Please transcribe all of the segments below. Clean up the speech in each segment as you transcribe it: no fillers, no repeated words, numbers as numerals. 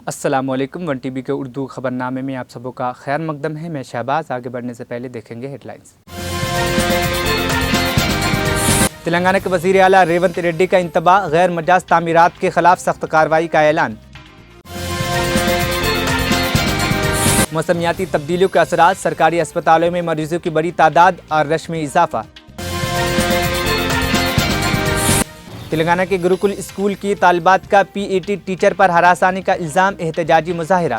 अस्सलामुअलैकुम। One TV के उर्दू खबरनामे में आप सबों का खैर मकदम है। मैं शहबाज। आगे बढ़ने से पहले देखेंगे हेडलाइंस। तेलंगाना के वज़ीर आला रेवंत रेड्डी का इंतबाह, गैर मजाज तामीरात के खिलाफ सख्त कार्रवाई का ऐलान। मौसमियाती तब्दीलियों के असरात, सरकारी अस्पतालों में मरीजों की बड़ी तादाद और रश में इजाफा। तेलंगाना के गुरुकुल स्कूल की तालिबात का पीईटी टीचर पर हरासानी का इल्ज़ाम, एहतजाजी मुजाहिरा।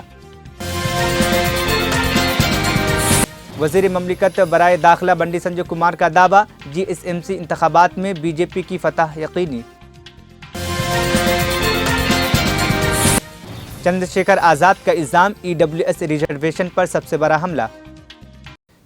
वज़ीर ममलिकत बराए दाखिला बंडी संजय कुमार का दावा, जीएसएमसी इंतखाबात में बीजेपी की फतह यकीनी। चंद्रशेखर आज़ाद का इल्ज़ाम, ईडब्ल्यूएस रिजर्वेशन पर सबसे बड़ा हमला।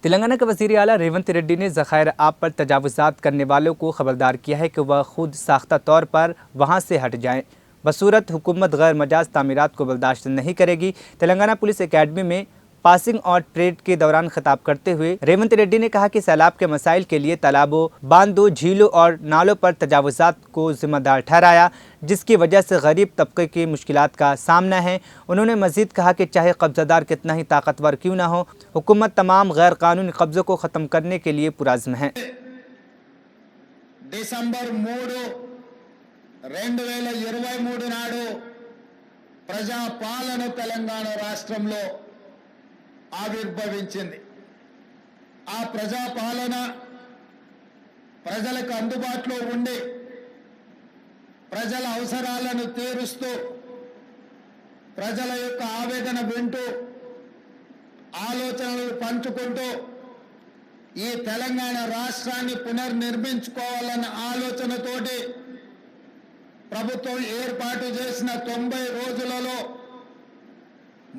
तेलंगाना के वज़ीर आला रेवंत रेड्डी ने ज़खायर आब पर तजावुज़ात करने वालों को खबरदार किया है कि वह खुद साख्ता तौर पर वहां से हट जाएं। बसूरत हुकूमत गैर मजाज तामीरात को बर्दाश्त नहीं करेगी। तेलंगाना पुलिस एकेडमी में पासिंग आउट परेड के दौरान खिताब करते हुए रेवंत रेड्डी ने कहा कि सैलाब के मसाइल के लिए तालाबों, बांधों, झीलों और नालों पर तजावुज़ात को जिम्मेदार ठहराया, जिसकी वजह से गरीब तबके की मुश्किलात का सामना है। उन्होंने मजीद कहा कि चाहे कब्ज़ादार कितना ही ताकतवर क्यों न हो, हुकूमत तमाम गैर कानूनी कब्ज़ों को ख़त्म करने के लिए पुरज़्म है। डिसेंबर 3, 2023 నాడు ప్రజాపాలన తెలంగాణ రాష్ట్రంలో ఆవిర్భవించింది। ఆ ప్రజాపాలన ప్రజలకు అందుబాటులో ఉండి ప్రజల అవసరాలను తీరుస్తూ ప్రజల యొక్క ఆవేదన వింటూ ఆలోచనలు పంచుకుంటూ ఈ తెలంగాణ రాష్ట్రాన్ని పునర్నిర్మించుకోవాలన్న ఆలోచనతోటి ప్రభుత్వం ఏర్పాటు చేసిన 90 రోజులలో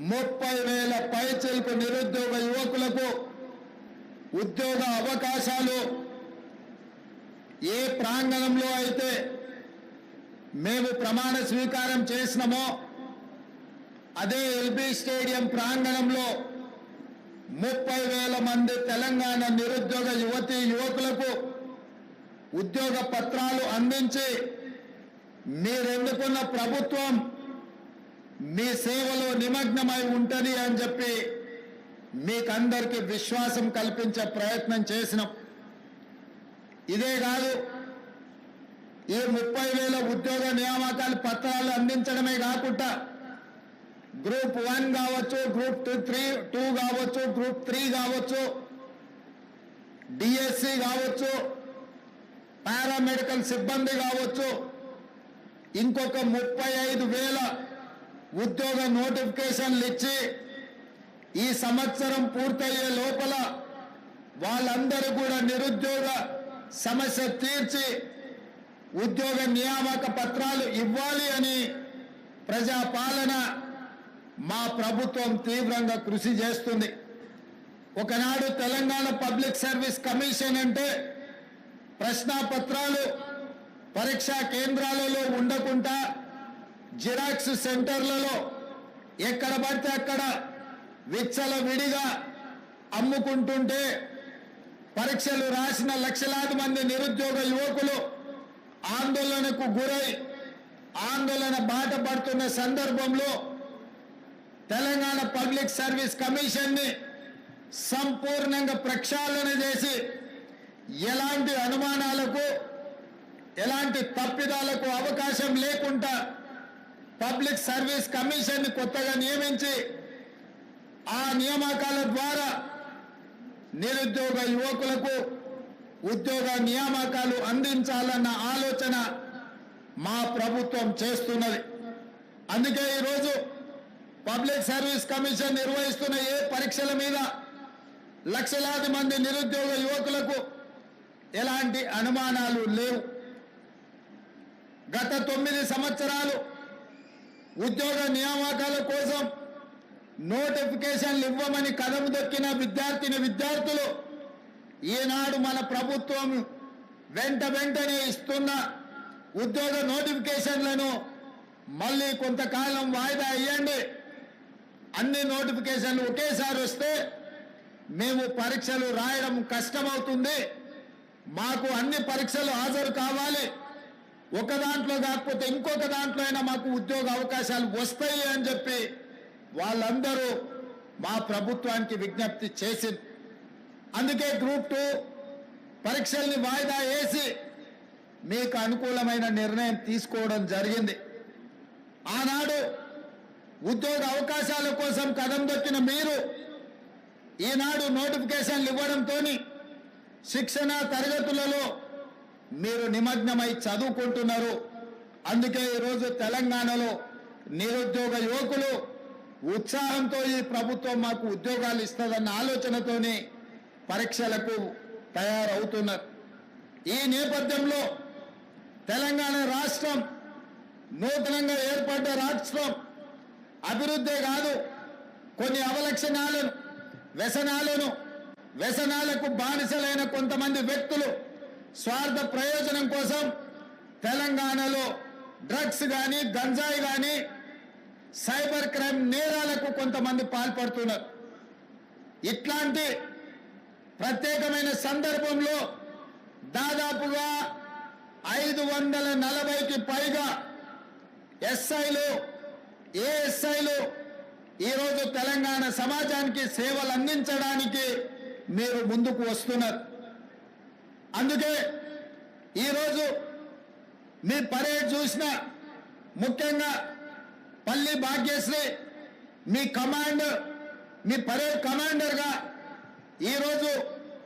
30,000 పైచిలకు నిరుద్యోగ యువకులకు ఉద్యోగ అవకాశాలు ఏ ప్రాంగణంలో అయితే మేము ప్రమాణ స్వీకారం చేసినామో అదే ఎల్బీ స్టేడియం ప్రాంగణంలో 30,000 మంది తెలంగాణ నిరుద్యోగ యువతీ యువకులకు ఉద్యోగ పత్రాలు అందించి మీరెన్నుకున్న ప్రభుత్వం మీ సేవలో నిమగ్నమై ఉంటది అని చెప్పి మీకందరికీ విశ్వాసం కల్పించే ప్రయత్నం చేసినాం। ఇదే కాదు, ఈ 30,000 ఉద్యోగ నియామకాల పత్రాలు అందించడమే కాకుండా గ్రూప్ 1 కావచ్చు, గ్రూప్ 2 కావచ్చు, గ్రూప్ 3 కావచ్చు, డిఎస్సి కావచ్చు, పారామెడికల్ సిబ్బంది కావచ్చు, ఇంకొక 35,000 ఉద్యోగ నోటిఫికేషన్లు ఇచ్చి ఈ సంవత్సరం పూర్తయ్యే లోపల వాళ్ళందరూ కూడా నిరుద్యోగ సమస్య తీర్చి ఉద్యోగ నియామక పత్రాలు ఇవ్వాలి అని ప్రజాపాలన మా ప్రభుత్వం తీవ్రంగా కృషి చేస్తుంది। ఒకనాడు తెలంగాణ పబ్లిక్ సర్వీస్ కమిషన్ అంటే ప్రశ్నాపత్రాలు పరీక్షా కేంద్రాలలో ఉండకుండా జిరాక్స్ సెంటర్లలో ఎక్కడ పడితే అక్కడ విచ్చలవిడిగా అమ్ముకుంటుంటే పరీక్షలు రాసిన లక్షలాది మంది నిరుద్యోగ యువకులు ఆందోళనకు గురై ఆందోళన బాట పడుతున్న సందర్భంలో తెలంగాణ పబ్లిక్ సర్వీస్ కమిషన్ ని సంపూర్ణంగా ప్రక్షాళన చేసి ఎలాంటి అనుమానాలకు ఎలాంటి తప్పిదాలకు అవకాశం లేకుండా పబ్లిక్ సర్వీస్ కమిషన్ ని కొత్తగా నియమించి ఆ నియామకాల ద్వారా నిరుద్యోగ యువకులకు ఉద్యోగ నియామకాలు అందించాలన్న ఆలోచన మా ప్రభుత్వం చేస్తున్నది। అందుకే ఈరోజు పబ్లిక్ సర్వీస్ కమిషన్ నిర్వహిస్తున్న ఏ పరీక్షల మీద లక్షలాది మంది నిరుద్యోగ యువకులకు ఎలాంటి అనుమానాలు లేవు। గత 9 సంవత్సరాలు ఉద్యోగ నియామకాల కోసం నోటిఫికేషన్లు ఇవ్వమని కదం దొక్కిన విద్యార్థులు ఈనాడు మన ప్రభుత్వం వెంటనే ఇస్తున్న ఉద్యోగ నోటిఫికేషన్లను మళ్ళీ కొంతకాలం వాయిదా ఇవ్వండి, అన్ని నోటిఫికేషన్లు ఒకేసారి వస్తే మేము పరీక్షలు రాయడం కష్టమవుతుంది, మాకు అన్ని పరీక్షలు హాజరు కావాలి, ఒక దాంట్లో కాకపోతే ఇంకొక దాంట్లో అయినా మాకు ఉద్యోగ అవకాశాలు వస్తాయి అని చెప్పి వాళ్ళందరూ మా ప్రభుత్వానికి విజ్ఞప్తి చేసింది. అందుకే గ్రూప్ 2 పరీక్షల్ని వాయిదా వేసి మీకు అనుకూలమైన నిర్ణయం తీసుకోవడం జరిగింది. ఆనాడు ఉద్యోగ అవకాశాల కోసం కదం దొక్కిన మీరు ఈనాడు నోటిఫికేషన్లు ఇవ్వడంతో శిక్షణ తరగతులలో మీరు నిమగ్నమై చదువుకుంటున్నారు. అందుకే ఈరోజు తెలంగాణలో నిరుద్యోగ యువకులు ఉత్సాహంతో ఈ ప్రభుత్వం మాకు ఉద్యోగాలు ఇస్తుందన్న ఆలోచనతోని పరీక్షలకు తయారవుతున్నారు. ఈ నేపథ్యంలో తెలంగాణ రాష్ట్రం నూతనంగా ఏర్పడ్డ రాష్ట్రం అభివృద్ధే కాదు, కొన్ని అవలక్షణాలను వ్యసనాలకు బానిసలైన కొంతమంది వ్యక్తులు స్వార్థ ప్రయోజనం కోసం తెలంగాణలో డ్రగ్స్ కానీ గంజాయి కానీ సైబర్ క్రైమ్ నేరాలకు కొంతమంది పాల్పడుతున్నారు. ఇట్లాంటి ప్రత్యేకమైన సందర్భంలో దాదాపుగా 540కి పైగా ఎస్ఐలు ఏఎస్ఐలు ఈరోజు తెలంగాణ సమాజానికి సేవలు అందించడానికి మీరు ముందుకు వస్తున్నారు. అందుకే ఈరోజు మీ పరేడ్ చూసిన ముఖ్యంగా పల్లి భాగ్యశ్రీ మీ పరేడ్ కమాండర్గా ఈరోజు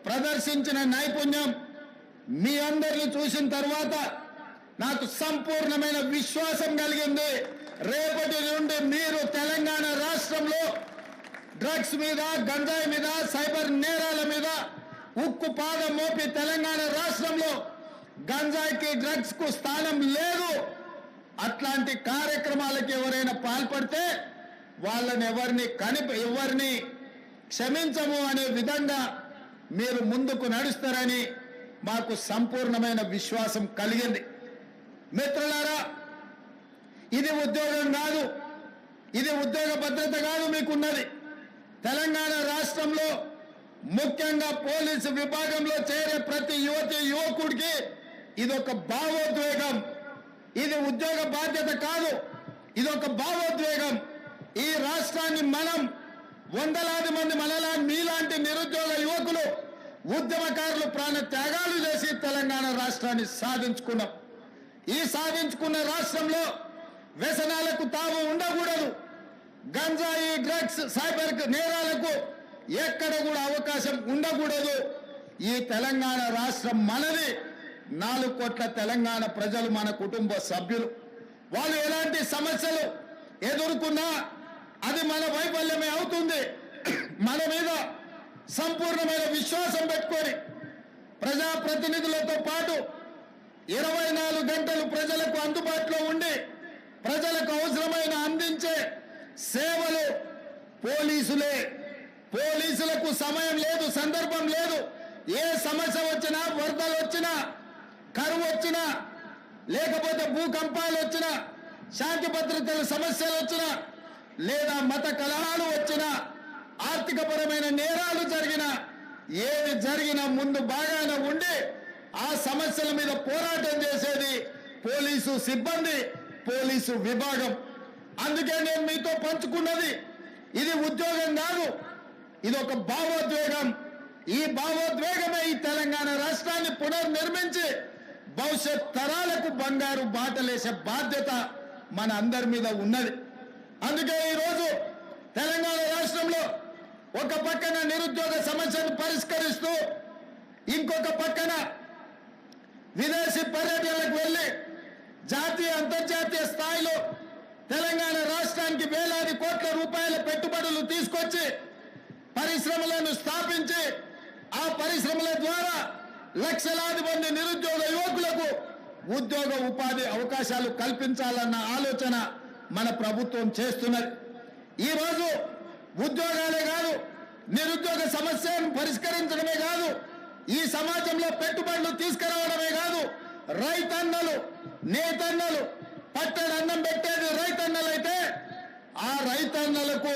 ప్రదర్శించిన నైపుణ్యం మీ అందరిని చూసిన తర్వాత నాకు సంపూర్ణమైన విశ్వాసం కలిగింది. రేపటి నుండి మీరు తెలంగాణ రాష్ట్రంలో డ్రగ్స్ మీద గంజాయి మీద సైబర్ నేరాల మీద ఉక్కు పాదం మోపి తెలంగాణ రాష్ట్రంలో గంజాయికి డ్రగ్స్ కు స్థానం లేదు. అట్లాంటి కార్యక్రమాలకు ఎవరైనా పాల్పడితే వాళ్ళని ఎవరిని క్షమించము అనే విధంగా మీరు ముందుకు నడుస్తారని మాకు సంపూర్ణమైన విశ్వాసం కలిగింది. మిత్రులారా, ఇది ఉద్యోగం కాదు, ఇది ఉద్యోగ భద్రత కాదు మీకున్నది. తెలంగాణ రాష్ట్రంలో ముఖ్యంగా పోలీసు విభాగంలో చేరే ప్రతి యువకుడికి ఇదొక భావోద్వేగం. ఇది ఉద్యోగ బాధ్యత కాదు, ఇదొక భావోద్వేగం. ఈ రాష్ట్రాన్ని మనం వందలాది మంది మీలాంటి నిరుద్యోగ యువకులు ఉద్యమకారులు ప్రాణ త్యాగాలు చేసి తెలంగాణ రాష్ట్రాన్ని సాధించుకున్నాం. ఈ సాధించుకున్న రాష్ట్రంలో వ్యసనాలకు తావు ఉండకూడదు. గంజాయి డ్రగ్స్ సైబర్ నేరాలకు ఎక్కడ కూడా అవకాశం ఉండకూడదు. ఈ తెలంగాణ రాష్ట్రం మనది. 4 కోట్ల తెలంగాణ ప్రజలు మన కుటుంబ సభ్యులు. వాళ్ళు ఎలాంటి సమస్యలు ఎదుర్కొన్నా అది మన వైఫల్యమే అవుతుంది. మన మీద సంపూర్ణమైన విశ్వాసం పెట్టుకొని ప్రజాప్రతినిధులతో పాటు 24 గంటలు ప్రజలకు అందుబాటులో ఉండి ప్రజలకు అవసరమైన అందించే సేవలు పోలీసులకు సమయం లేదు, సందర్భం లేదు. ఏ సమస్య వచ్చినా, వరదలు వచ్చినా, కరువు వచ్చినా, లేకపోతే భూకంపాలు వచ్చినా, శాంతి భద్రతల సమస్యలు వచ్చినా, లేదా మత కలహాలు వచ్చినా, ఆర్థికపరమైన నేరాలు జరిగినా, ఏది జరిగినా ముందు బాగానే ఉండి ఆ సమస్యల మీద పోరాటం చేసేది పోలీసు సిబ్బంది, పోలీసు విభాగం. అందుకే నేను మీతో పంచుకున్నది ఇది ఉద్యోగం కాదు, ఇది ఒక భావోద్వేగం. ఈ భావోద్వేగమే ఈ తెలంగాణ రాష్ట్రాన్ని పునర్నిర్మించి భవిష్యత్ తరాలకు బంగారు బాటలేసే బాధ్యత మన అందరి మీద ఉన్నది. అందుకే ఈరోజు తెలంగాణ రాష్ట్రంలో ఒక పక్కన నిరుద్యోగ సమస్యను పరిష్కరిస్తూ ఇంకొక పక్కన విదేశీ పర్యటనలకు వెళ్ళి జాతీయ అంతర్జాతీయ స్థాయిలో తెలంగాణ రాష్ట్రానికి వేలాది కోట్ల రూపాయల పెట్టుబడులు తీసుకొచ్చి పరిశ్రమలను స్థాపించి ఆ పరిశ్రమల ద్వారా లక్షలాది మంది నిరుద్యోగ యువకులకు ఉద్యోగ ఉపాధి అవకాశాలు కల్పించాలన్న ఆలోచన మన ప్రభుత్వం చేస్తున్నది. ఈరోజు ఉద్యోగాలే కాదు, నిరుద్యోగ సమస్యను పరిష్కరించడమే కాదు, ఈ సమాజంలో పెట్టుబడులు తీసుకురావడమే కాదు, రైతన్నలు నేతన్నలు పట్టెడు అన్నం పెట్టేది రైతన్నలైతే ఆ రైతన్నలకు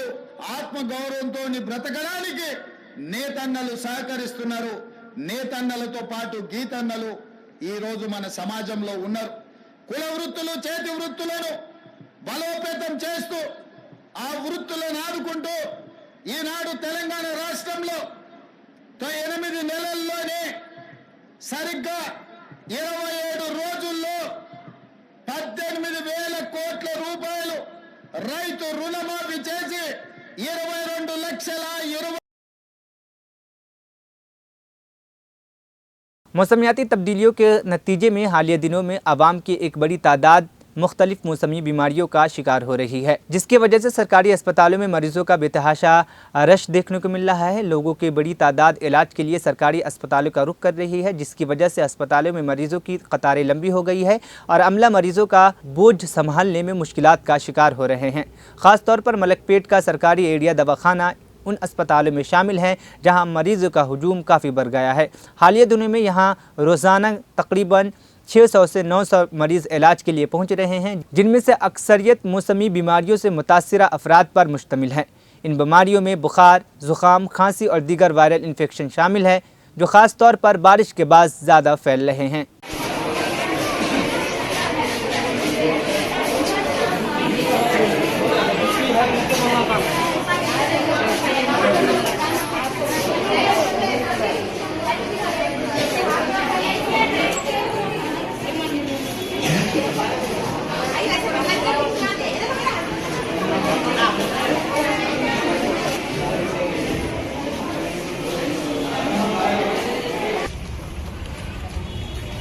ఆత్మగౌరవంతో బ్రతకడానికి నేతన్నలు సహకరిస్తున్నారు. నేతన్నలతో పాటు గీతన్నలు ఈరోజు మన సమాజంలో ఉన్నారు. కుల వృత్తులు చేతి వృత్తులను బలోపేతం చేస్తూ ఆ వృత్తులను ఆదుకుంటూ ఈనాడు తెలంగాణ రాష్ట్రంలో 8 నెలల్లోనే సరిగ్గా 27 రోజుల్లో 18,000 కోట్ల రూపాయలు రైతు రుణమాఫీ చేసి 22,20,000 मौसमियाती तब्दीलियों के नतीजे में हालिया दिनों में आवाम की एक बड़ी तादाद मुख्तलिफ मौसमी बीमारियों का शिकार हो रही है, जिसकी वजह से सरकारी अस्पतालों में मरीजों का बेतहाशा रश देखने को मिल रहा है। लोगों की बड़ी तादाद इलाज के लिए सरकारी अस्पतालों का रुख कर रही है, जिसकी वजह से अस्पतालों में मरीजों की कतारें लंबी हो गई है और अमला मरीजों का बोझ संभालने में मुश्किलात का शिकार हो रहे हैं। ख़ासतौर पर मलकपेट का सरकारी एरिया दवाखाना उन अस्पतालों में शामिल हैं जहां मरीजों का हुजूम काफ़ी बढ़ गया है। हालिया दिनों में यहां रोज़ाना तकरीबन 600 से 900 मरीज़ इलाज के लिए पहुंच रहे हैं, जिनमें से अक्सरियत मौसमी बीमारियों से मुतासिरा अफराद पर मुश्तमिल हैं। इन बीमारियों में बुखार, ज़ुकाम, खांसी और दीगर वायरल इन्फेक्शन शामिल है, जो ख़ास तौर पर बारिश के बाद ज़्यादा फैल रहे हैं।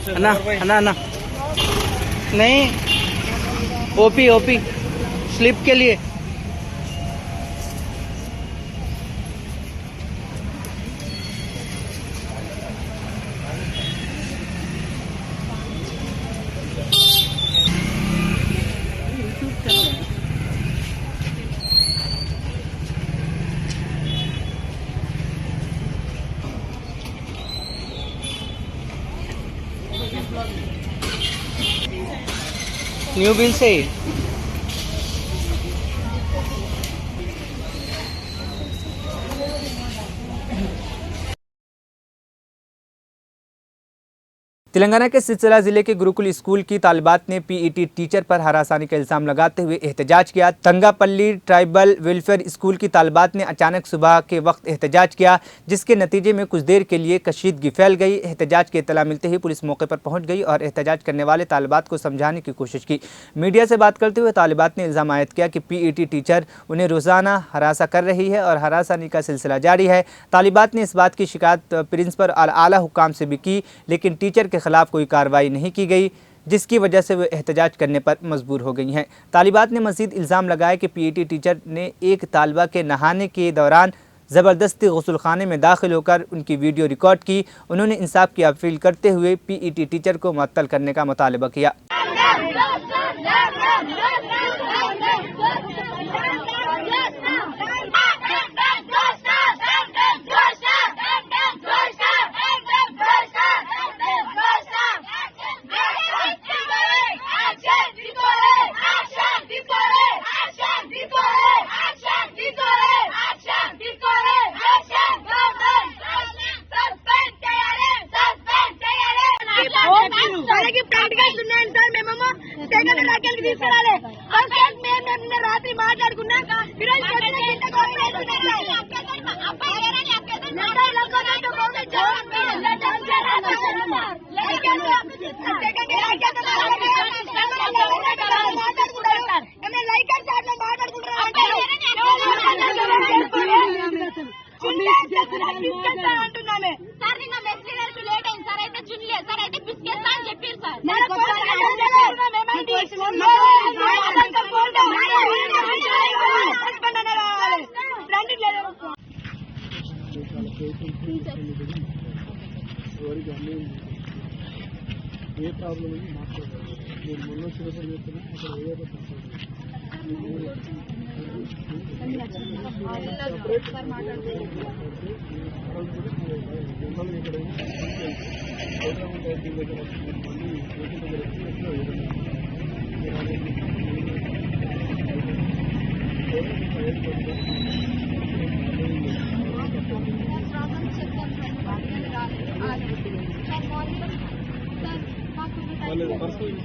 अन्ना अन्ना अन्ना नहीं, ओपी ओपी स्लिप के लिए न्यू बिल से ही तेलंगाना के सिलसिला जिले के गुरुकुल स्कूल की तालिबात ने पीईटी टीचर पर हरासानी का इल्जाम लगाते हुए एहतजाज किया। तंगापल्ली ट्राइबल वेलफेयर स्कूल की तालिबात ने अचानक सुबह के वक्त एहतजाज किया, जिसके नतीजे में कुछ देर के लिए कशीदगी फैल गई। एहतजाज की इत्तला मिलते ही पुलिस मौके पर पहुंच गई और एहतजाज करने वाले तालिबात को समझाने की कोशिश की। मीडिया से बात करते हुए तालिबात ने इल्ज़ाम आयद किया कि पीईटी टीचर उन्हें रोज़ाना हरासा कर रही है और हरासानी का सिलसिला जारी है। तालिबात ने इस बात की शिकायत प्रिंसिपल और आला हुकाम से भी की, लेकिन टीचर के खिलाफ कोई कार्रवाई नहीं की गई, जिसकी वजह से वे एहतजाज करने पर मजबूर हो गई हैं। तालिबात ने मज़ीद इल्ज़ाम लगाया कि पीईटी टीचर ने एक तालिबा के नहाने के दौरान ज़बरदस्ती गुस्लखाने में दाखिल होकर उनकी वीडियो रिकॉर्ड की। उन्होंने इंसाफ की अपील करते हुए पीईटी टीचर को मुअत्तल करने का मुतालबा किया। ఏ ప్రాబ్లం ఉంది మాట్లాడాలి. నేను మొన్న చిన్నప్పుడు చెప్తున్నా అక్కడ ఏదో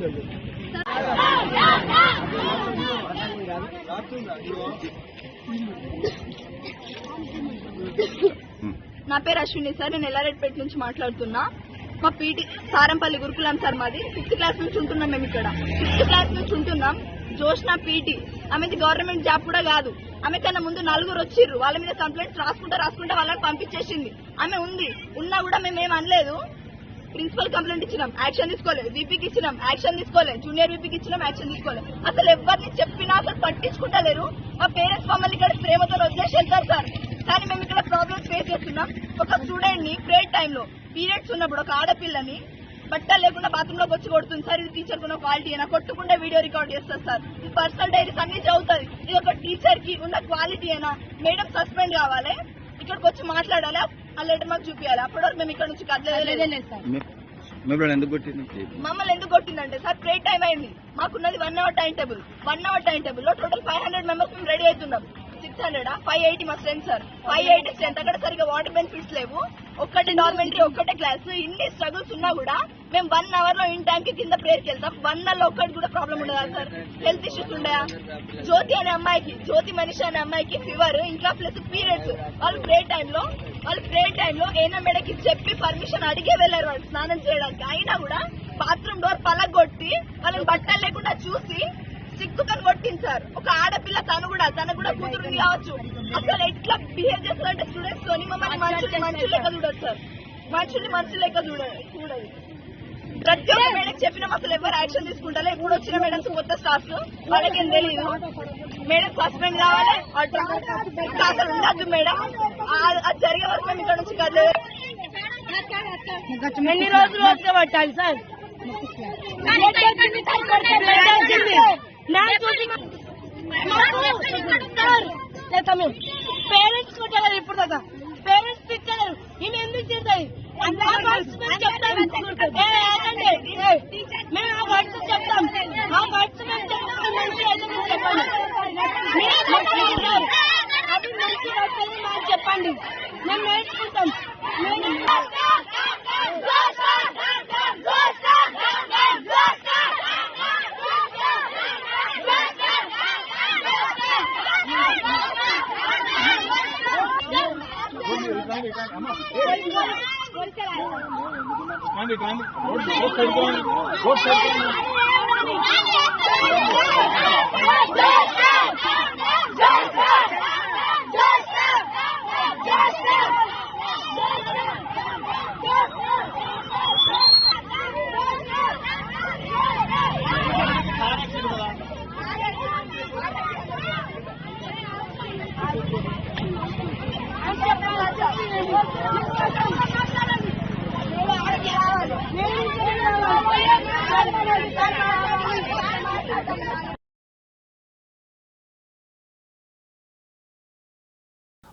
सर నా పేరు అశ్విని సార్, నేను ఎల్లారెడ్డిపేట నుంచి మాట్లాడుతున్నా. మా పీటీ సారంపల్లి గురుకులం సార్ మాది. 6th క్లాస్ నుంచి ఉంటున్నాం మేము ఇక్కడ. 6th క్లాస్ నుంచి ఉంటున్నాం. జోష్నా పీటీ, ఆమెది గవర్నమెంట్ జాబ్ కూడా కాదు. ఆమె కన్నా ముందు 4 వచ్చిర్రు, వాళ్ళ మీద కంప్లైంట్స్ రాసుకుంటా వాళ్ళని పంపించేసింది. ఆమె ఉన్నా కూడా మేమేం అనలేదు. ప్రిన్సిపల్ కంప్లైంట్ ఇచ్చినాం, యాక్షన్ తీసుకోలేదు. వీపీకి ఇచ్చినాం, యాక్షన్ తీసుకోలేదు. జూనియర్ వీపీకి ఇచ్చినాం, యాక్షన్ తీసుకోలేదు. అసలు ఎవరిని చెప్పినా అసలు పట్టించుకుంటలేరు. మా పేరెంట్స్ మమ్మల్ని ఇక్కడ ప్రేమతో వదిలేసి వెళ్తారు సార్. కానీ మేము ఇక్కడ ప్రాబ్లమ్స్ ఫేస్ చేస్తున్నాం. ఒక స్టూడెంట్ ని ప్రేయర్ టైంలో పీరియడ్స్ ఉన్నప్పుడు ఒక ఆడపిల్లని బట్టలు లేకుండా బాత్రూమ్ లోకి వచ్చి కొడుతుంది సార్. ఇది టీచర్ కున్న క్వాలిటీ అయినా, కొట్టుకుంటే వీడియో రికార్డ్ చేస్తారు సార్. ఇది పర్సనల్ డైరీస్ అన్ని చదువుతుంది. ఇది ఒక టీచర్ కి ఉన్న క్వాలిటీ అయినా. మేడం సస్పెండ్ కావాలి, ఇక్కడికి వచ్చి మాట్లాడాలి, ఆ లెటర్ మాకు చూపించాలి. అప్పటి వరకు మేము ఇక్కడ నుంచి కదలేదు సార్. మమ్మల్ని ఎందుకు కొట్టిందంటే సార్, ప్రేయర్ టైం అయింది. మాకున్నది 1 hour time table. 1 hour time table లో టోటల్ 500 మెంబర్స్ మేము రెడీ అవుతున్నాం. 600 580 మా స్ట్రెంత్ సార్. 580 స్ట్రెంత్. అక్కడ సరిగా వాటర్ బెనిఫిట్స్ లేవు. ఒక్కటే డార్మెంటరీ, ఒక్కటే క్లాస్. ఇన్ని స్ట్రగుల్స్ ఉన్నా కూడా మేము 1 hour లో ఇన్ టైం కి కింద ప్రేయర్కి వెళ్తాం. 1 hour లో ఒక్కటి కూడా ప్రాబ్లం ఉండదా సార్? హెల్త్ ఇష్యూస్ ఉండయా? జ్యోతి అనే అమ్మాయికి, జ్యోతి మనిషి అనే అమ్మాయికి ఫీవర్, ఇంకా ప్లస్ పీరియడ్స్. వాళ్ళు ప్రేయర్ టైంలో ఏనా మేడకి చెప్పి పర్మిషన్ అడిగే వెళ్లారు వాళ్ళు స్నానం చేయడానికి. అయినా కూడా బాత్రూమ్ డోర్ పలగొట్టి వాళ్ళని బట్టలు లేకుండా చూసి సిగ్గుకని కొట్టింది సార్. ఒక ఆడపిల్ల, తనకు కూడా కూతురుంది కావచ్చు. అసలు ఎట్లా బిహేవ్ చేస్తారంటే స్టూడెంట్స్ తోని మమ్మల్ని మనుషులు లెక్క చూడదు సార్. మనుషులు లెక్క చూడదు. ప్రతి ఒక్క మేడం చెప్పినాం, అసలు ఎవరు యాక్షన్ తీసుకుంటారో. ఇప్పుడు వచ్చిన మేడమ్స్ కొత్త స్టాఫ్స్, వాళ్ళకేం తెలియదు. మేడం సస్పెండ్ కావాలి, అసలు ఉండద్దు మేడం. అది జరిగే వరకు మేము ఇక్కడ నుంచి కదలేదు. ఎన్ని రోజులు ఓపిక పట్టాలి సార్? పేరెంట్స్ కొట్టారు ఇప్పుడు దాకా. పేరెంట్స్ తిట్టారు. ఈమె ఎందుకు తింటాయి? మేము ఆ వర్డ్స్ చెప్తాం. ఆ వర్డ్స్ మేము చెప్తాం. మంచి అయితే మీరు చెప్పండి. అది మంచి వస్తుంది మాకు చెప్పండి, మేము నేర్చుకుంటాం.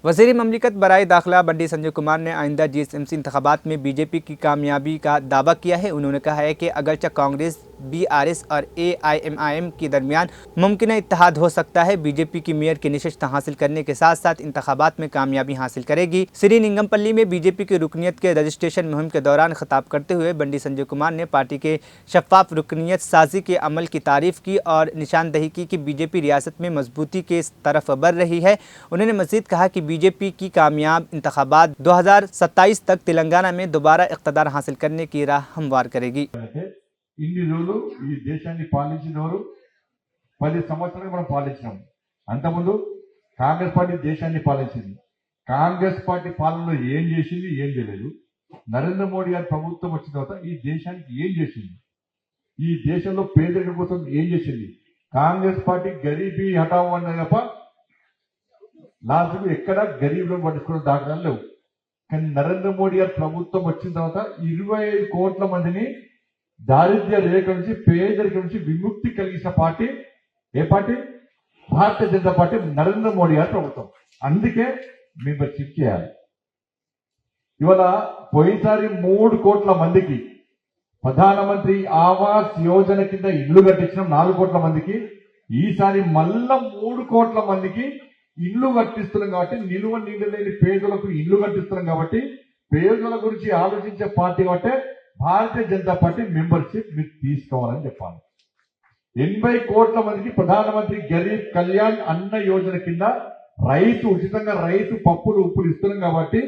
वज़ीर ममलिकत बराए दाखिला बंडी संजय कुमार ने आइंदा जीएसएमसी इंतखाबात में बीजेपी की कामयाबी का दावा किया है। उन्होंने कहा है कि अगरचे कांग्रेस, बीआरएस और एआईएमआईएम के दरमियान मुमकिन इत्तेहाद हो सकता है, बीजेपी की मेयर की नशिस्त हासिल करने के साथ साथ इंतखाबात में कामयाबी हासिल करेगी। श्री निंगमपल्ली में बीजेपी की रुकनीत के रजिस्ट्रेशन मुहिम के दौरान खिताब करते हुए बंडी संजय कुमार ने पार्टी के शफाफ रुकनीत साजी के अमल की तारीफ की और निशानदही की कि बीजेपी रियासत में मजबूती के तरफ बढ़ रही है। उन्होंने मजीद कहा कि बीजेपी की कामयाब इंतखाबात 2027 तक तेलंगाना में दोबारा इक़्तिदार हासिल करने की राह हमवार करेगी। ఇన్ని రోజులు ఈ దేశాన్ని పాలించినవారు 10 సంవత్సరాలు మనం పాలించినాం. అంతకుముందు కాంగ్రెస్ పార్టీ దేశాన్ని పాలించింది. కాంగ్రెస్ పార్టీ పాలనలో ఏం చేసింది, ఏం చేయలేదు. నరేంద్ర మోడీ గారి ప్రభుత్వం వచ్చిన తర్వాత ఈ దేశానికి ఏం చేసింది, ఈ దేశంలో పేదరికం కోసం ఏం చేసింది. కాంగ్రెస్ పార్టీ గరీబీ హఠావో అన్నది తప్ప లాస్ట్కు ఎక్కడ గరీబులను పట్టించుకున్న దాఖలాలు లేవు. కానీ నరేంద్ర మోడీ గారి ప్రభుత్వం వచ్చిన తర్వాత 25 కోట్ల మందిని దారిద్ర్య రేఖ నుంచి, పేదరికం నుంచి విముక్తి కలిగించిన పార్టీ ఏ పార్టీ? భారతీయ జనతా పార్టీ, నరేంద్ర మోడీ గారి ప్రభుత్వం. అందుకే మెంబర్షిప్ చేయాలి. ఇవాళ పోయినసారి 3 కోట్ల మందికి ప్రధానమంత్రి ఆవాస్ యోజన కింద ఇల్లు కట్టించినాం 4 కోట్ల మందికి. ఈసారి మళ్ళా 3 కోట్ల మందికి ఇల్లు కట్టిస్తున్నాం. కాబట్టి నిలువ నీళ్ళు లేని పేదలకు ఇల్లు కట్టిస్తున్నాం. కాబట్టి పేదల గురించి ఆలోచించే పార్టీ కాబట్టి భారతీయ జనతా పార్టీ మెంబర్షిప్ మీరు తీసుకోవాలని చెప్పాలి. 80 కోట్ల మందికి ప్రధానమంత్రి గరీబ్ కళ్యాణ్ అన్న యోజన కింద ఉచితంగా రైతు పప్పులు ఉప్పులు ఇస్తున్నాం కాబట్టి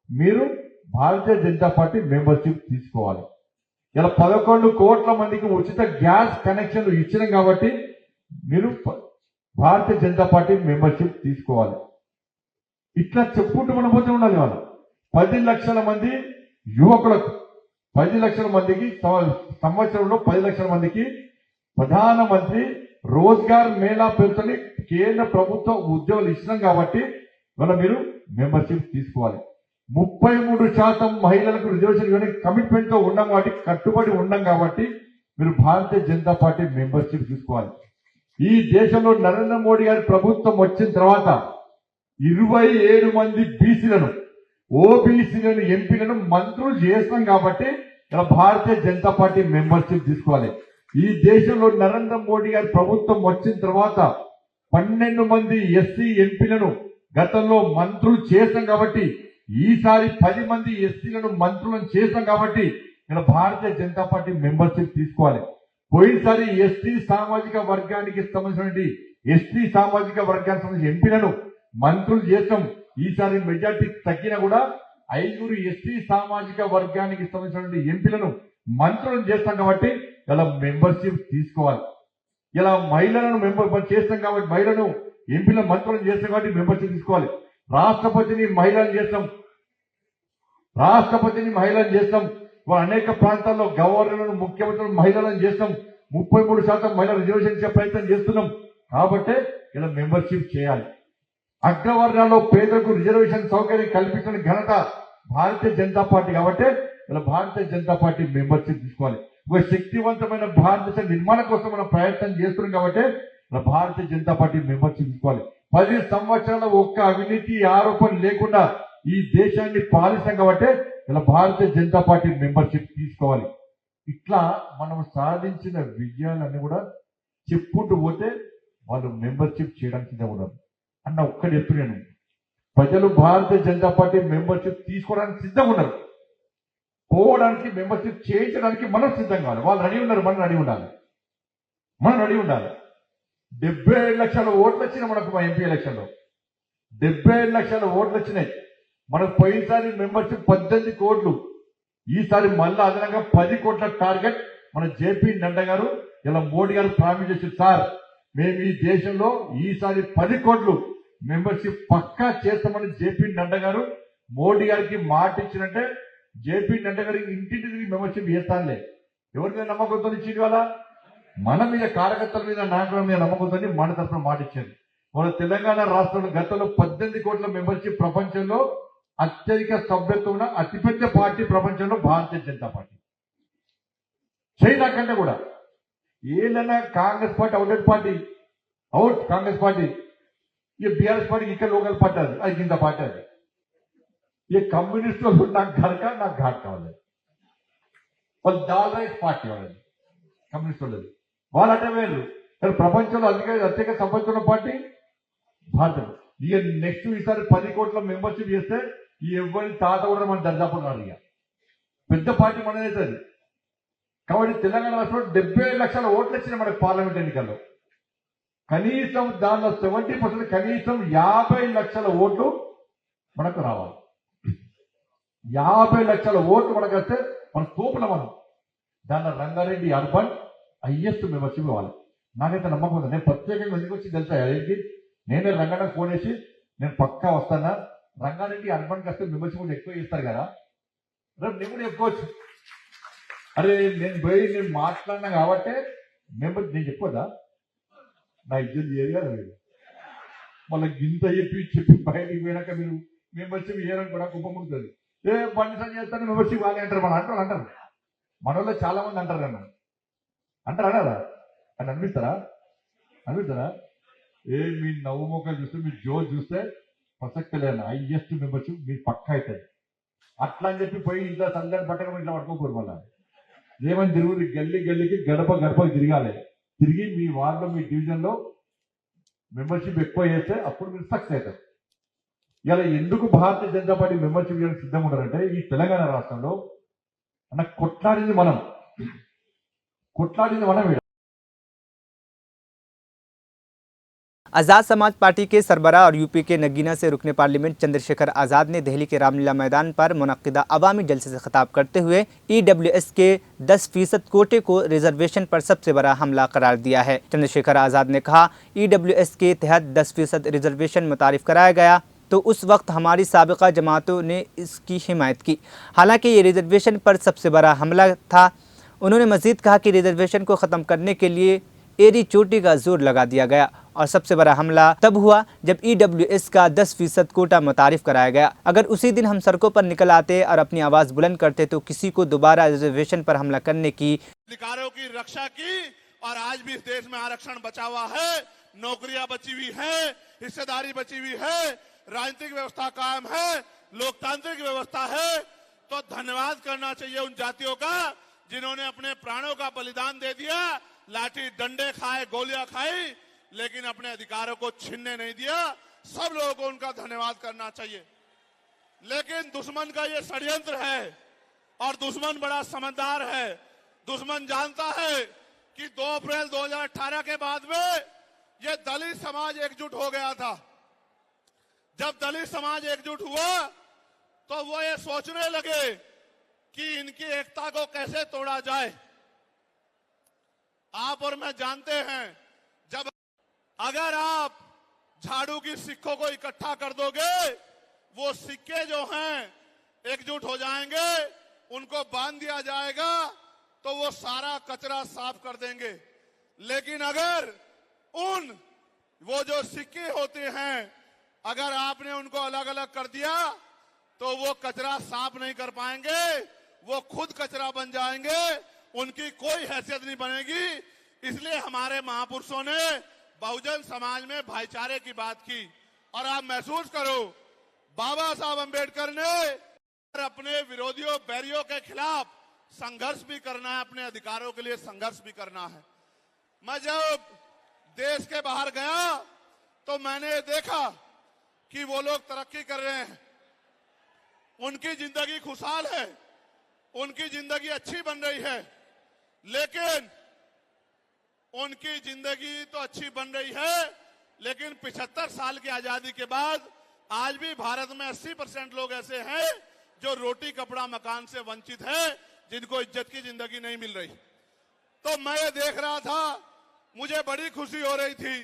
మీరు భారతీయ జనతా పార్టీ మెంబర్షిప్ తీసుకోవాలి. ఇలా 11 కోట్ల మందికి ఉచిత గ్యాస్ కనెక్షన్లు ఇచ్చినాం కాబట్టి మీరు భారతీయ జనతా పార్టీ మెంబర్షిప్ తీసుకోవాలి. ఇట్లా చెప్పుకుంటూ మనం పోతే ఉండాలి. వాళ్ళు 10 లక్షల మంది యువకులకు 10 లక్షల మందికి సంవత్సరంలో 10 లక్షల మందికి ప్రధానమంత్రి రోజ్గార్ మేళా పేరుతోని కేంద్ర ప్రభుత్వ ఉద్యోగాలు ఇచ్చినాం కాబట్టి మనం మీరు మెంబర్షిప్ తీసుకోవాలి. 33% మహిళలకు రిజర్వేషన్ ఇవ్వడానికి కమిట్మెంట్ తో ఉన్నాం కాబట్టి కట్టుబడి ఉన్నాం కాబట్టి మీరు భారతీయ జనతా పార్టీ మెంబర్షిప్ తీసుకోవాలి. ఈ దేశంలో నరేంద్ర మోడీ గారి ప్రభుత్వం వచ్చిన తర్వాత 27 మంది బీసీలను ఓబీసీలను ఎంపీలను మంత్రులు చేస్తాం కాబట్టి ఇలా భారతీయ జనతా పార్టీ మెంబర్షిప్ తీసుకోవాలి. ఈ దేశంలో నరేంద్ర మోడీ గారి ప్రభుత్వం వచ్చిన తర్వాత 12 మంది ఎస్సీ ఎంపీలను గతంలో మంత్రులు చేస్తాం కాబట్టి ఈసారి 10 మంది ఎస్సీలను మంత్రులను చేస్తాం కాబట్టి ఇలా భారతీయ జనతా పార్టీ మెంబర్షిప్ తీసుకోవాలి. పోయినసారి ఎస్టీ సామాజిక వర్గానికి సంబంధించిన ఎంపీలను మంత్రులు చేస్తాం. ఈసారి మెజార్టీ తగ్గినా కూడా 5 ఎస్టీ సామాజిక వర్గానికి సంబంధించిన ఎంపీలను మంత్రులను చేస్తాం కాబట్టి ఇలా మెంబర్షిప్ తీసుకోవాలి. ఇలా మహిళలను చేస్తాం కాబట్టి మహిళలను ఎంపీలను మంత్రులను చేస్తాం కాబట్టి మెంబర్షిప్ తీసుకోవాలి. రాష్ట్రపతిని మహిళలను చేస్తాం. అనేక ప్రాంతాల్లో గవర్నర్లను ముఖ్యమంత్రులను మహిళలను చేస్తాం. 33% మహిళల రిజర్వేషన్ ఇచ్చే ప్రయత్నం చేస్తున్నాం కాబట్టి ఇలా మెంబర్షిప్ చేయాలి. అగ్రవర్ణాల్లో పేదలకు రిజర్వేషన్ సౌకర్యం కల్పించిన ఘనత భారతీయ జనతా పార్టీ కాబట్టి ఇలా భారతీయ జనతా పార్టీ మెంబర్షిప్ తీసుకోవాలి. ఒక శక్తివంతమైన భారతదేశ నిర్మాణం కోసం మనం ప్రయత్నం చేస్తున్నాం కాబట్టి ఇలా భారతీయ జనతా పార్టీ మెంబర్షిప్ తీసుకోవాలి. 10 సంవత్సరాల ఒక్క అవినీతి ఆరోపణ లేకుండా ఈ దేశాన్ని పాలిస్తాం కాబట్టి ఇలా భారతీయ జనతా పార్టీ మెంబర్షిప్ తీసుకోవాలి. ఇట్లా మనం సాధించిన విజయాలన్నీ కూడా చెప్పుకుంటూ పోతే వాళ్ళు మెంబర్షిప్ చేయడానికి సిద్ధంగా ఉన్నారు అన్న ఒక్కటి చెప్తున్నాను. ప్రజలు భారతీయ జనతా పార్టీ మెంబర్షిప్ తీసుకోవడానికి సిద్ధంగా ఉన్నారు. పోవడానికి మెంబర్షిప్ చేయించడానికి మనం సిద్ధంగా కావాలి. వాళ్ళు రెడీ ఉన్నారు, మనం రెడీ ఉండాలి. 77 లక్షల ఓట్లు వచ్చినాయి మనకు. మా ఎంపీ ఎలక్షన్ లో 77 లక్షల ఓట్లు వచ్చినాయి మనకు. పోయినసారి మెంబర్షిప్ 18 కోట్లు, ఈసారి మళ్ళా అదనంగా 10 కోట్ల టార్గెట్ మన జేపీ నడ్డా గారు ఇలా మోడీ గారు ప్రామిస్ చేశారు. సార్ మేము ఈ దేశంలో ఈసారి 10 కోట్లు మెంబర్షిప్ పక్కా చేస్తామని జేపీ నడ్డా గారు మోడీ గారికి మాట ఇచ్చినట్టే జేపీ నడ్డా గారికి ఇంటింటికి మెంబర్షిప్ చేస్తానులే. ఎవరి మీద నమ్మకంతో ఇచ్చింది వాళ్ళ మన మీద కార్యకర్తల మీద నాయకుల మీద నమ్మకంతో మన తరఫున మాట ఇచ్చారు. మన తెలంగాణ రాష్ట్రంలో గతంలో 18 కోట్ల మెంబర్షిప్ ప్రపంచంలో అత్యధిక సభ్యత్వం ఉన్న అతిపెద్ద పార్టీ ప్రపంచంలో భారతీయ జనతా పార్టీ. చైనా కంటే కూడా ఏదైనా Congress party out Congress party ये बीआरएस पार्टी इक्का लोकल पार्टी అది కింద పార్టీ అది. ये కమ్యూనిస్ట్ వాళ్ళు నాకు ఘర్కా నాకు ఘాట్ కావాలి. వాళ్ళు దాల్ రైస్ పార్టీ వాళ్ళది కమ్యూనిస్ట్ వాళ్ళది. వాళ్ళు అంటే వేరు ప్రపంచంలో అత్యధిక సంపత్తున్న పార్టీ భారత. ఇక నెక్స్ట్ ఈసారి 10 కోట్ల మెంబర్షిప్ చేస్తే ఈ ఎవరి తాత కూడా మన దర్జాపున్నారు. ఇక పెద్ద పార్టీ మనదైతుంది కాబట్టి తెలంగాణ రాష్ట్రంలో 77 లక్షల ఓట్లు వచ్చినాయి మనకు పార్లమెంట్ ఎన్నికల్లో. కనీసం దానిలో 70% కనీసం 50 లక్షల ఓట్లు మనకు రావాలి. 50 లక్షల ఓట్లు మనకు వస్తే మన తోపుల మనం దానిలో రంగారెడ్డి అర్బన్ హైయెస్ట్ మెంబర్షిప్ ఇవ్వాలి. నాకైతే నమ్మకం ఉంది. నేను ప్రత్యేకంగా ఎందుకు వచ్చి తెలుసా ఏంటి, నేనే రంగారెడ్డి ఫోన్ చేసి నేను పక్కా వస్తానా, రంగారెడ్డి అర్బన్కి వస్తే మెంబర్షిప్ ఎక్కువ ఇస్తారు కదా, రేపు నేను కూడా చెప్పుకోవచ్చు. అరే నేను పోయి నేను మాట్లాడినా కాబట్టి మెంబర్ నేను చెప్పొద్దా, నా ఇజ్జత్ చేయగా లేదు. మళ్ళీ గింత చెప్పి బయటికి పోయినాక మీరు మెంబర్షిప్ ఇవ్వాలని కూడా కుప్పముడుతుంది. బండి సంజయ్ చేస్తాను మెంబర్షిప్ వాళ్ళే అంటారు. మన అంటారు మన వాళ్ళు చాలా మంది అంటారు అన్నారా అని అనిపిస్తారా మీ నవ్వు మొక్కలు చూస్తే మీ జోరు చూస్తే ప్రసక్తి లేదు. హైయెస్ట్ మెంబర్షిప్ మీరు పక్కా అవుతుంది. అట్లా అని చెప్పి పోయి ఇంట్లో సందడి పట్టక ఇట్లా పట్టుకోకూడదు. మళ్ళీ ఏమని తిరుగుతుంది, గల్లీకి గడపకి తిరిగి మీ వార్డులో మీ డివిజన్లో మెంబర్షిప్ ఎక్కువ చేస్తే అప్పుడు మీరు సక్సెస్ అవుతారు. ఇలా ఎందుకు భారతీయ జనతా పార్టీ మెంబర్షిప్ చేయడానికి సిద్ధంగా ఉన్నారంటే ఈ తెలంగాణ రాష్ట్రంలో కొట్లాడింది మనం आज़ाद समाज पार्टी के सरबराह और यूपी के नगीना से रुकने पार्लियामेंट चंद्रशेखर आज़ाद ने दिल्ली के रामलीला मैदान पर मुनक्किदा अवामी जलसे से खिताब करते हुए EWS के 10% कोटे को रिजर्वेशन पर सबसे बड़ा हमला करार दिया है। चंद्रशेखर आज़ाद ने कहा, EWS के तहत 10% रिजर्वेशन मुतारिफ कराया गया तो उस वक्त हमारी साबिका जमातों ने इसकी हिमायत की, हालांकि ये रिजर्वेशन पर सबसे बड़ा हमला था। उन्होंने मजीद कहा कि रिजर्वेशन को ख़त्म करने के लिए एड़ी चोटी का जोर लगा दिया गया और सबसे बड़ा हमला तब हुआ जब EWS का 10% कोटा मुतारिफ कराया गया। अगर उसी दिन हम सड़कों पर निकल आते और अपनी आवाज़ बुलंद करते तो किसी को दोबारा रिजर्वेशन पर हमला करने की अधिकारों की रक्षा की और आज भी इस देश में आरक्षण बचा हुआ है, नौकरियां बची हुई है, हिस्सेदारी बची हुई है, राजनीतिक व्यवस्था कायम है, लोकतांत्रिक व्यवस्था है। तो धन्यवाद करना चाहिए उन जातियों का जिन्होंने अपने प्राणों का बलिदान दे दिया, लाठी डंडे खाए, गोलियां खाई, लेकिन अपने अधिकारों को छीनने नहीं दिया। सब लोगों को उनका धन्यवाद करना चाहिए। लेकिन दुश्मन का ये षड्यंत्र है और दुश्मन बड़ा समझदार है। दुश्मन जानता है कि 2 अप्रैल 2018 के बाद में ये दलित समाज एकजुट हो गया था। जब दलित समाज एकजुट हुआ तो वो ये सोचने लगे कि इनकी एकता को कैसे तोड़ा जाए। आप और मैं जानते हैं, जब अगर आप झाड़ू की सिक्कों को इकट्ठा कर दोगे, वो सिक्के जो हैं एकजुट हो जाएंगे, उनको बांध दिया जाएगा तो वो सारा कचरा साफ कर देंगे। लेकिन अगर वो जो सिक्के होते हैं, अगर आपने उनको अलग अलग कर दिया तो वो कचरा साफ नहीं कर पाएंगे, वो खुद कचरा बन जाएंगे, उनकी कोई हैसियत नहीं बनेगी। इसलिए हमारे महापुरुषों ने बहुजन समाज में भाईचारे की बात की। और आप महसूस करो, बाबा साहब अंबेडकर ने अपने विरोधियों, बैरियों के खिलाफ संघर्ष भी करना है, अपने अधिकारों के लिए संघर्ष भी करना है। मैं जब देश के बाहर गया तो मैंने देखा कि वो लोग तरक्की कर रहे हैं, उनकी जिंदगी खुशहाल है, उनकी जिंदगी अच्छी बन रही है। लेकिन उनकी जिंदगी तो अच्छी बन रही है, लेकिन 75 साल की आजादी के बाद आज भी भारत में 80% लोग ऐसे हैं जो रोटी, कपड़ा, मकान से वंचित हैं, जिनको इज्जत की जिंदगी नहीं मिल रही। तो मैं ये देख रहा था, मुझे बड़ी खुशी हो रही थी।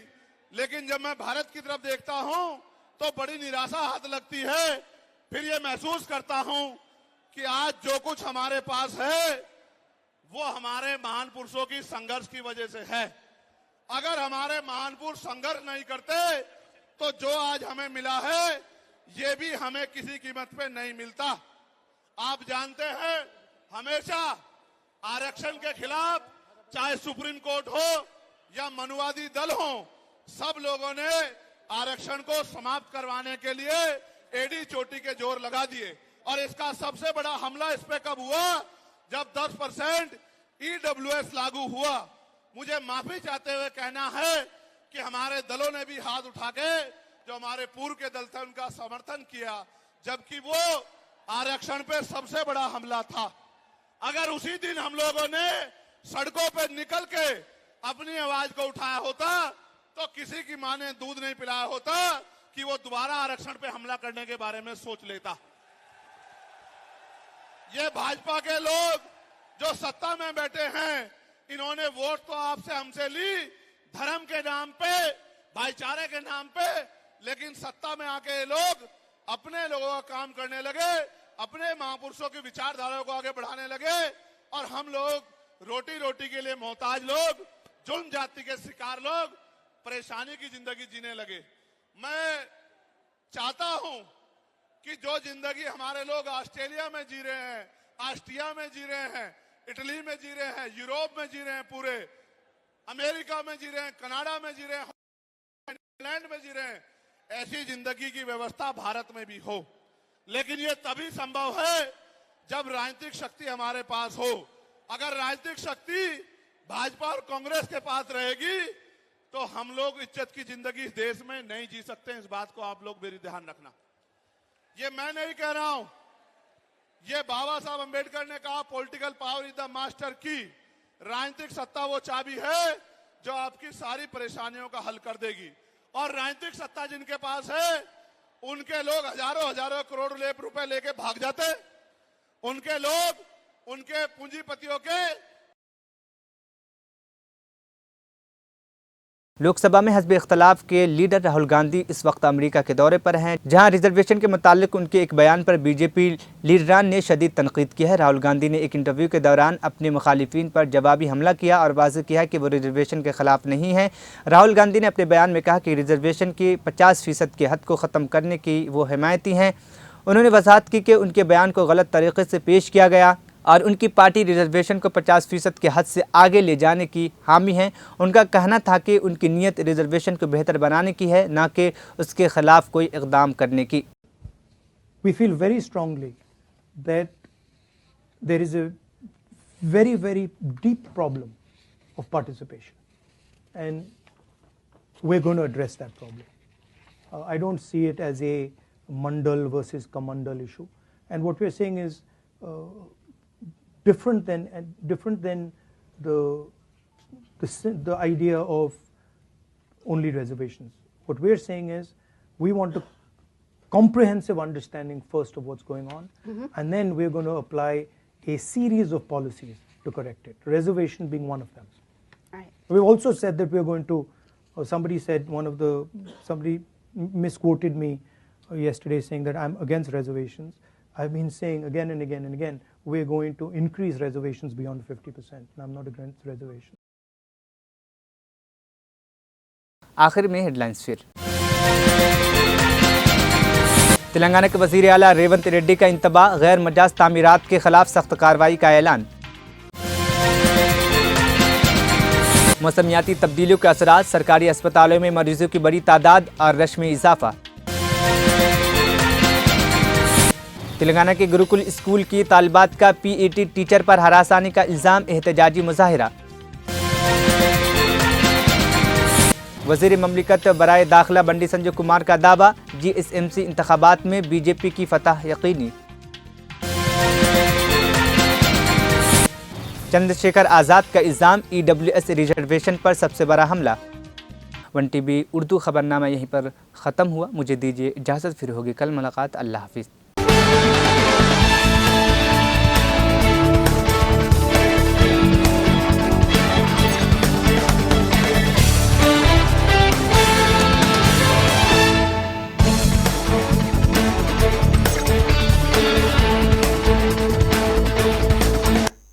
लेकिन जब मैं भारत की तरफ देखता हूं तो बड़ी निराशा हाथ लगती है। फिर ये महसूस करता हूं कि आज जो कुछ हमारे पास है वो हमारे महान पुरुषों की संघर्ष की वजह से है। अगर हमारे महान पुरुष संघर्ष नहीं करते तो जो आज हमें मिला है ये भी हमें किसी कीमत पे नहीं मिलता। आप जानते हैं, हमेशा आरक्षण के खिलाफ चाहे सुप्रीम कोर्ट हो या मनुवादी दल हो, सब लोगों ने आरक्षण को समाप्त करवाने के लिए एड़ी चोटी के जोर लगा दिए। और इसका सबसे बड़ा हमला इस पे कब हुआ, जब 10% EWS लागू हुआ। मुझे माफी चाहते हुए कहना है कि हमारे दलों ने भी हाथ उठा के, जो हमारे पूर्व के दल थे, उनका समर्थन किया, जबकि वो आरक्षण पे सबसे बड़ा हमला था। अगर उसी दिन हम लोगों ने सड़कों पे निकल के अपनी आवाज को उठाया होता तो किसी की मां ने दूध नहीं पिलाया होता कि वो दोबारा आरक्षण पे हमला करने के बारे में सोच लेता। ये भाजपा के लोग जो सत्ता में बैठे हैं, इन्होंने वोट तो आपसे हमसे ली धर्म के नाम पे, भाईचारे के नाम पे, लेकिन सत्ता में आके ये लोग अपने लोगों का काम करने लगे, अपने महापुरुषों की विचारधारा को आगे बढ़ाने लगे और हम लोग रोटी रोटी के लिए मोहताज लोग, जुल्म जाति के शिकार लोग परेशानी की जिंदगी जीने लगे। मैं चाहता हूं कि जो जिंदगी हमारे लोग ऑस्ट्रेलिया में जी रहे हैं, ऑस्ट्रिया में जी रहे हैं, इटली में जी रहे हैं, यूरोप में जी रहे हैं, पूरे अमेरिका में जी रहे हैं, कनाडा में जी रहे हैं, इंग्लैंड में जी रहे हैं, ऐसी जिंदगी की व्यवस्था भारत में भी हो। लेकिन ये तभी संभव है जब राजनीतिक शक्ति हमारे पास हो। अगर राजनीतिक शक्ति भाजपा और कांग्रेस के पास रहेगी तो हम लोग इज्जत की जिंदगी इस देश में नहीं जी सकते। इस बात को आप लोग मेरी ध्यान रखना। ये मैं नहीं कह रहा हूं, ये बाबा साहब अंबेडकर ने कहा, political power is the master की। राजनीतिक सत्ता वो चाबी है जो आपकी सारी परेशानियों का हल कर देगी। और राजनीतिक सत्ता जिनके पास है उनके लोग हजारों हजारों करोड़ रुपए लेके भाग जाते। उनके लोग उनके पूंजीपतियों के लोकसभा में हस्ब इख्तलाफ के लीडर राहुल गांधी इस वक्त अमेरिका के दौरे पर हैं, जहां रिजर्वेशन के मुतालिक उनके एक बयान पर बीजेपी लीडरान ने शदीद तनकीद की है। राहुल गांधी ने एक इंटरव्यू के दौरान अपने मुखालिफिन पर जवाबी हमला किया और वाज़ेह किया कि वो रिजर्वेशन के ख़िलाफ़ नहीं हैं। राहुल गांधी ने अपने बयान में कहा कि रिजर्वेशन की 50% के हद को ख़त्म करने की वो हिमायती हैं। उन्होंने वजाहत की कि उनके बयान को गलत तरीके से पेश किया गया और उनकी पार्टी रिजर्वेशन को 50% के हद से आगे ले जाने की हामी है। उनका कहना था कि उनकी नीयत रिजर्वेशन को बेहतर बनाने की है, ना कि उसके खिलाफ कोई इक़दाम करने की। We feel very strongly that there is a very, very deep problem of participation, and we're going to address that problem. I don't see it as a mandal versus kamandal issue, and what we're saying is different than the idea of only reservations. What we're saying is we want a comprehensive understanding first of what's going on, and then we're going to apply a series of policies to correct it, reservation being one of them. Right. We've also said that we're going to, somebody misquoted me yesterday saying that I'm against reservations. I've been saying again and again and again, we're going to increase reservations beyond 50%, and I'm not against reservations. आखिर में headlines फिर। तेलंगाना के वज़ीर आला रेवंत रेड्डी का इंतबाह, गैर मजाज तामीरात के खिलाफ सख्त कार्रवाई का ऐलान। मौसमियाती तब्दीलियों के असरात, सरकारी अस्पतालों में मरीजों की बड़ी तादाद और रश में इजाफा। तेलंगाना के गुरुकुल स्कूल की तालिबात का पीईटी टीचर पर हरासानी का इल्ज़ाम, एहतजाजी मुजाहिरा। वज़ीर ममलिकत बराए दाखिला बंडी संजय कुमार का दावा, जीएसएमसी इंतखाबात में बीजेपी की फतह यकीनी। चंद्रशेखर आज़ाद का इल्ज़ाम, ईडब्ल्यूएस रिजर्वेशन पर सबसे बड़ा हमला। 1TV उर्दू खबरनामा यहीं पर ख़त्म हुआ। मुझे दीजिए इजाज़त, फिर होगी कल मुलाकात। अल्लाह हाफिज़।